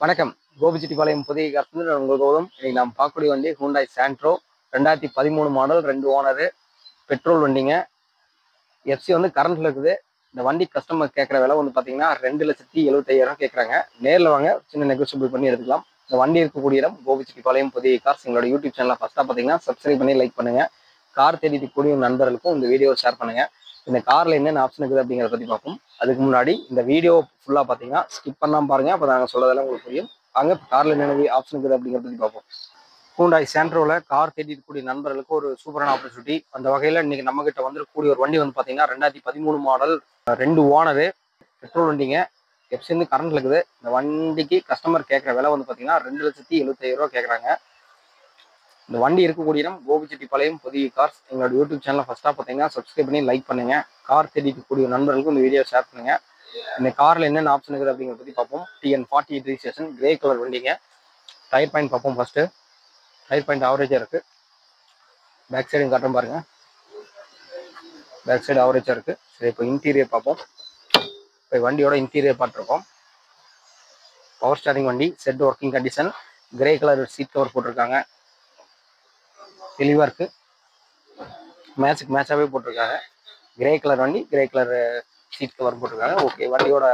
வணக்கம். கோபிச்செட்டிப்பாளையம் புதிய காசுல உங்கள் கௌதம். இன்னைக்கு நாம் பார்க்கக்கூடிய வண்டி Hyundai Santro 2013 model, 2 owner, petrol வண்டிங்க. எஃப்சி வந்து கரண்ட்ல இருக்குது. இந்த வண்டி கஸ்டமர் கேட்குற விலை வந்து பார்த்தீங்கன்னா 2,75,000 கேட்குறாங்க. நேரில் வாங்க, சின்ன நெகோசியபிள் பண்ணி எடுத்துக்கலாம். இந்த வண்டி இருக்கக்கூடிய இடம் கோபிச்செட்டிப்பாளையம் புதிய காசு. எங்களோட யூடியூப் சேனலை ஃபர்ஸ்ட்டாக பார்த்தீங்கன்னா சப்ஸ்கிரைப் பண்ணி லைக் பண்ணுங்க. கார் தேடிட்டு கூடிய நண்பர்களுக்கும் இந்த வீடியோ ஷேர் பண்ணுங்க. இந்த கார்ல என்னென்ன ஆப்ஷன் இருக்குது அப்படிங்கிறத பற்றி பார்ப்போம். அதுக்கு முன்னாடி இந்த வீடியோ ஃபுல்லாக பார்த்தீங்கன்னா ஸ்கிப் பண்ணாமல் பாருங்க. அப்போ நாங்கள் சொல்லதெல்லாம் உங்களுக்கு புரியும். அங்கே கார்ல என்னென்ன ஆப்ஷன் இருக்குது அப்படிங்கிறத பற்றி பார்ப்போம். ஹூண்டாய் சாண்ட்ரோல கார் தேடிட்டு கூடிய நண்பர்களுக்கு ஒரு சூப்பரான ஆப்பர்ச்சுனிட்டி. அந்த வகையில் இன்னைக்கு நம்ம கிட்ட வந்துருக்கக்கூடிய ஒரு வண்டி வந்து பார்த்தீங்கன்னா 2013 மாடல், 2 ஓனரு, பெட்ரோல் வண்டிங்க. எஃப்சி வந்து கரண்ட்ல இருக்குது. இந்த வண்டிக்கு கஸ்டமர் கேட்குற விலை வந்து பார்த்தீங்கன்னா 2,75,000 கேட்குறாங்க. இந்த வண்டி இருக்கக்கூடிய இடம் கோபிச்செட்டிப்பாளையம் புதிய கார்ஸ். எங்களோட யூடியூப் சேனலை ஃபர்ஸ்ட்டாக பார்த்தீங்கன்னா சப்ஸ்கிரைப் பண்ணி லைக் பண்ணுங்க. கார் தேடிக்கக்கூடிய நண்பர்களுக்கும் இந்த வீடியோ ஷேர் பண்ணுங்க. இந்த காரில் என்னென்ன ஆப்ஷன் இருக்குது அப்படிங்கிறத பற்றி பார்ப்போம். TN40 ரெஜிஸ்ட்ரேஷன், கிரே கலர் வண்டிங்க. டயர் பாயிண்ட் பார்ப்போம். ஃபர்ஸ்ட்டு டயர் பாயிண்ட் ஆவரேஜாக இருக்குது. பேக் சைடு காட்டும் பாருங்க. பேக் சைடு ஆவரேஜாக இருக்குது. சரி, இப்போ இன்டீரியர் பார்ப்போம். இப்போ வண்டியோட இன்டீரியர் பார்த்துருக்கோம். பவர் ஸ்டாரிங் வண்டி, set working condition, grey colour seat cover போட்டிருக்காங்க. தெளிவாக இருக்குது. மேட்சுக்கு மேட்சாகவே போட்டிருக்காங்க. கிரே கலர் வண்டி, கிரே கலர் சீட் கவர் போட்டிருக்காங்க. ஓகே, வண்டியோட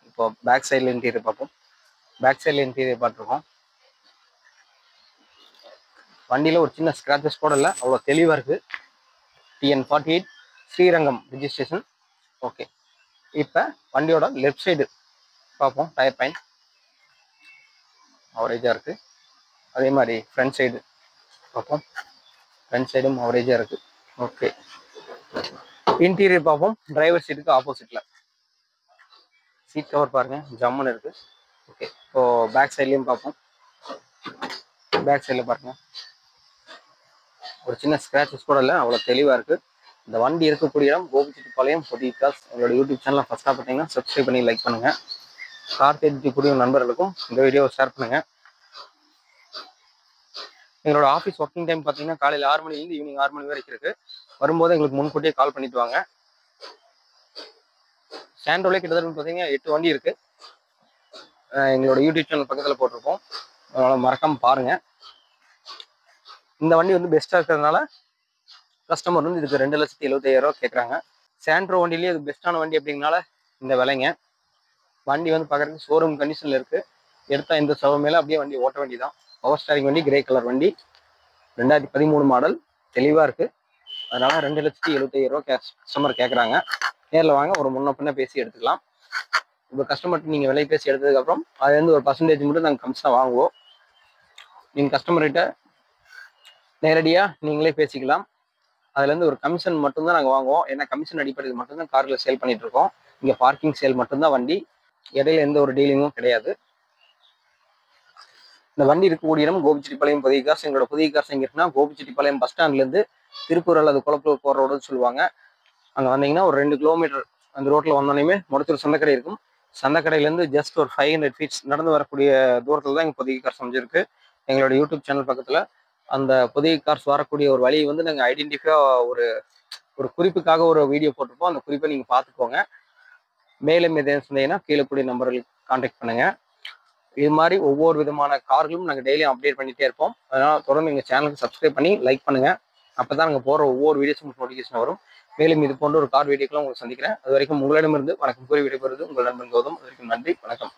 இப்போ பேக் சைடில் இன்டீரியர் பார்ப்போம். பேக் சைடில் இன்டீரியர் பார்த்துருக்கோம். வண்டியில் ஒரு சின்ன ஸ்க்ராச்சஸ் கூட இல்லை, அவ்வளோ தெளிவாக இருக்குது. TN48 Srirangam registration. ஓகே, இப்போ வண்டியோட லெஃப்ட் சைடு பார்ப்போம். டயர் பாயிண்ட் அவரேஜாக இருக்குது. அதே மாதிரி ஃப்ரண்ட் சைடு பார்ப்போம். ஃப்ரண்ட் சைடும் அவரேஜாக இருக்குது. ஓகே, இன்டீரியர் பார்ப்போம். டிரைவர் சீட்டுக்கு ஆப்போசிட்டில் சீட் கவர் பாருங்க, ஜம்முன்னு இருக்குது. ஓகே, இப்போ பேக் சைட்லேயும் பார்ப்போம். பேக் சைடில் பாருங்க, ஒரு சின்ன ஸ்க்ராச்சஸ் கூட இல்லை, அவ்வளோ தெளிவாக இருக்குது. இந்த வண்டி இருக்கக்கூடிய இடம் கோபிச்செட்டிப்பாளையம் புதிய காஸ். எங்களோட யூடியூப் சேனலை ஃபர்ஸ்ட்டாக பார்த்தீங்கன்னா சப்ஸ்கிரைப் பண்ணி லைக் பண்ணுங்கள். கார் தேடிக்கூடிய நண்பர்களுக்கும் இந்த வீடியோவை ஷேர் பண்ணுங்கள். எங்களோட ஆஃபீஸ் ஒர்க்கிங் டைம் பார்த்தீங்கன்னா காலையில் 6 மணிலேருந்து ஈவினிங் 6 மணி வரைக்கும் இருக்குது. வரும்போது எங்களுக்கு முன்கூட்டியே கால் பண்ணிட்டு வாங்க. சாண்ட்ரோலே கிட்டத்தட்ட பார்த்தீங்கன்னா 8 வண்டி இருக்குது. எங்களோட யூடியூப் சேனல் பக்கத்தில் போட்டிருப்போம், அதனால் மறக்காமல் பாருங்கள். இந்த வண்டி வந்து பெஸ்ட்டாக இருக்கிறதுனால கஸ்டமர் வந்து இதுக்கு 2,75,000 கேட்குறாங்க. சாண்ட்ரோ வண்டிலேயே இது பெஸ்ட்டான வண்டி அப்படிங்கனால இந்த விலைங்க. வண்டி வந்து பார்க்குறதுக்கு ஷோரூம் கண்டிஷனில் இருக்குது. எடுத்தால் இந்த செவ மேலே அப்படியே வண்டி ஓட்ட வண்டி தான். பவர் ஸ்டாரிங் வண்டி, கிரே கலர் வண்டி, 2013 மாடல், தெளிவாக இருக்குது. அதனால் 2,75,000 கஸ்டமர் கேட்குறாங்க. நேரில் வாங்க, ஒரு முன்ன பின்ன பேசி எடுத்துக்கலாம். இப்போ கஸ்டமர்கிட்ட நீங்கள் விலை பேசி எடுத்ததுக்கப்புறம் அதுலேருந்து ஒரு பர்சன்டேஜ் மட்டும் நாங்கள் கமிஷனாக வாங்குவோம். நீங்கள் கஸ்டமர்கிட்ட நேரடியாக நீங்களே பேசிக்கலாம். அதுலேருந்து ஒரு கமிஷன் மட்டும்தான் நாங்கள் வாங்குவோம். ஏன்னா கமிஷன் அடிப்படையில் மட்டும்தான் காரில் சேல் பண்ணிட்டு இருக்கோம். இங்கே பார்க்கிங் சேல் மட்டும்தான் வண்டி, இடையில எந்த ஒரு டீலிங்கும் கிடையாது. இந்த வண்டி இருக்கக்கூடிய இடம் கோபிச்செட்டிப்பாளையம் புதிய காசு. எங்களோட புதிய காசு எங்கே இருக்குன்னா கோபிச்செட்டிப்பாளையம் பஸ் ஸ்டாண்ட்லேருந்து திருப்பூர் அல்லது குளப்பூர் போகிற ரோடுன்னு சொல்லுவாங்க. அங்கே வந்தீங்கன்னா ஒரு 2 கிலோமீட்டர் அந்த ரோட்டில் வந்தோடனே முடத்தூர் சந்தைக்கடை இருக்கும். சந்தைக்கடையிலேருந்து ஜஸ்ட் ஒரு 500 ஃபீட்ஸ் நடந்து வரக்கூடிய தூரத்தில் தான் எங்கள் புதிய காசு அமைஞ்சிருக்கு. எங்களோட யூடியூப் சேனல் பக்கத்தில் அந்த புதிய கார்ஸ் வரக்கூடிய ஒரு வழியை வந்து நாங்கள் ஐடென்டிஃபையாக ஒரு குறிப்புக்காக ஒரு வீடியோ போட்டிருப்போம். அந்த குறிப்பை நீங்கள் பார்த்துக்கோங்க. மேலும் எதுவும் சொன்னீங்கன்னா கீழே கூடிய நம்பர்களுக்கு கான்டாக்ட் பண்ணுங்கள். இது மாதிரி ஒவ்வொரு விதமான கார்களும் நாங்கள் டெய்லியும் அப்டேட் பண்ணிகிட்டே இருப்போம். அதனால் தொடர்ந்து எங்கள் சேனலுக்கு சப்ஸ்கிரைப் பண்ணி லைக் பண்ணுங்கள். அப்போ தான் நாங்கள் போகிற ஒவ்வொரு வீடியோஸும் நோட்டிஃபிகேஷன் வரும். மேலும் இது போன்ற ஒரு கார் வீடியோக்கெல்லாம் உங்களுக்கு சந்திக்கிறேன். அது வரைக்கும் உங்களிடமிருந்து வணக்கம் கூறி விடைபெறுவது உங்கள் நண்பன் கௌதம். அது வரைக்கும் நன்றி, வணக்கம்.